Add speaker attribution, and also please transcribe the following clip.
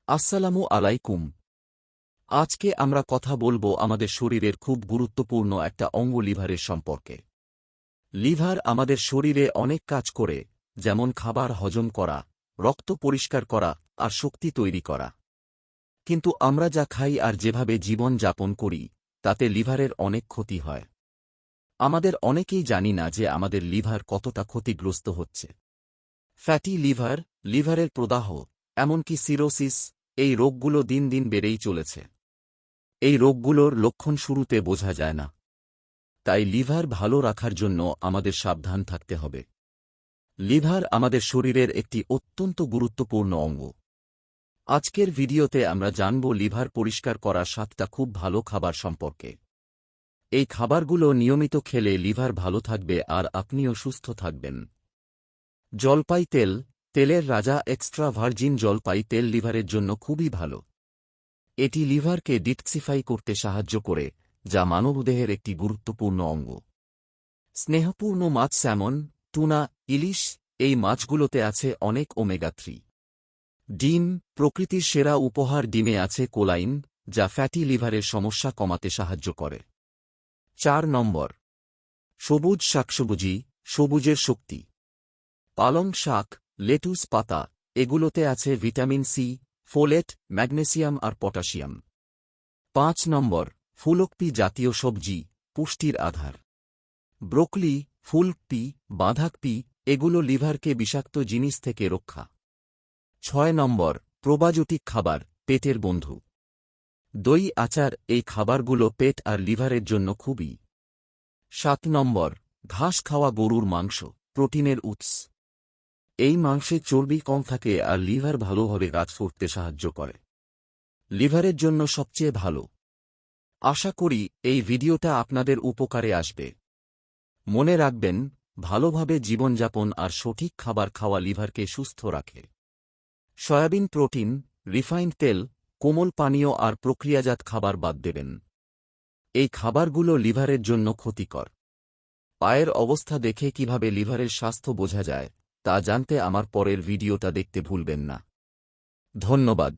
Speaker 1: আসসালামু আলাইকুম। আজকে আমরা কথা বলবো আমাদের শরীরের খুব গুরুত্বপূর্ণ একটা অঙ্গ লিভারের সম্পর্কে। লিভার আমাদের শরীরে অনেক কাজ করে, যেমন খাবার হজম করা, রক্ত পরিষ্কার করা আর শক্তি তৈরি করা। কিন্তু আমরা যা খাই আর যেভাবে জীবন যাপন করি, তাতে লিভারের অনেক ক্ষতি হয়। আমাদের অনেকেই জানি না যে আমাদের লিভার কতটা ক্ষতিগ্রস্ত হচ্ছে। ফ্যাটি লিভার, লিভারের প্রদাহ, এমনকি সিরোসিস, এই রোগগুলো দিন দিন বেড়েই চলেছে। এই রোগগুলোর লক্ষণ শুরুতে বোঝা যায় না। তাই লিভার ভালো রাখার জন্য আমাদের সাবধান থাকতে হবে। লিভার আমাদের শরীরের একটি অত্যন্ত গুরুত্বপূর্ণ অঙ্গ। আজকের ভিডিওতে আমরা জানব লিভার পরিষ্কার করা 7টা খুব ভালো খাবার সম্পর্কে। এই খাবারগুলো নিয়মিত খেলে লিভার ভালো থাকবে আর আপনিও সুস্থ থাকবেন। জলপাই তেল, তেলের রাজা এক্সট্রা ভার্জিন জলপাই তেল লিভারের জন্য খুবই ভালো। এটি লিভারকে ডিটক্সিফাই করতে সাহায্য করে, যা মানবদেহের একটি গুরুত্বপূর্ণ অঙ্গ। স্নেহপূর্ণ মাছ স্যামন, টুনা, ইলিশ, এই মাছগুলোতে আছে অনেক ওমেগা-3। ডিম, প্রকৃতির সেরা উপহার, ডিমে আছে কোলাইন, যা ফ্যাটি লিভারের সমস্যা কমাতে সাহায্য করে। 4 নম্বর, সবুজ শাকসবজি, সবুজের শক্তি। পালং শাক, লেটুস পাতা, এগুলোতে আছে ভিটামিন সি, ফোলেট, ম্যাগনেসিয়াম আর পটাশিয়াম। 5 নম্বর, ফুলকপি জাতীয় সবজি, পুষ্টির আধার। ব্রোকলি, ফুলকপি, বাঁধাকপি, এগুলো লিভারকে বিষাক্ত জিনিস থেকে রক্ষা। 6 নম্বর, প্রোবায়োটিক খাবার, পেটের বন্ধু। দই, আচার, এই খাবারগুলো পেট আর লিভারের জন্য খুবই। 7 নম্বর, ঘাস খাওয়া গরুর মাংস, প্রোটিনের উৎস। এই মাংসে চর্বি কম থাকে আর লিভার ভালোভাবে কাজ করতে সাহায্য করে। লিভারের জন্য সবচেয়ে ভালো। আশা করি এই ভিডিওটা আপনাদের উপকারে আসবে। মনে রাখবেন, ভালোভাবে জীবনযাপন আর সঠিক খাবার খাওয়া লিভারকে সুস্থ রাখে। সয়াবিন প্রোটিন, রিফাইন্ড তেল, কোমল পানীয় আর প্রক্রিয়াজাত খাবার বাদ দেবেন। এই খাবারগুলো লিভারের জন্য ক্ষতিকর। পায়ের অবস্থা দেখে কিভাবে লিভারের স্বাস্থ্য বোঝা যায়, তা জানতে আমার পরের ভিডিওটা দেখতে ভুলবেন না। ধন্যবাদ।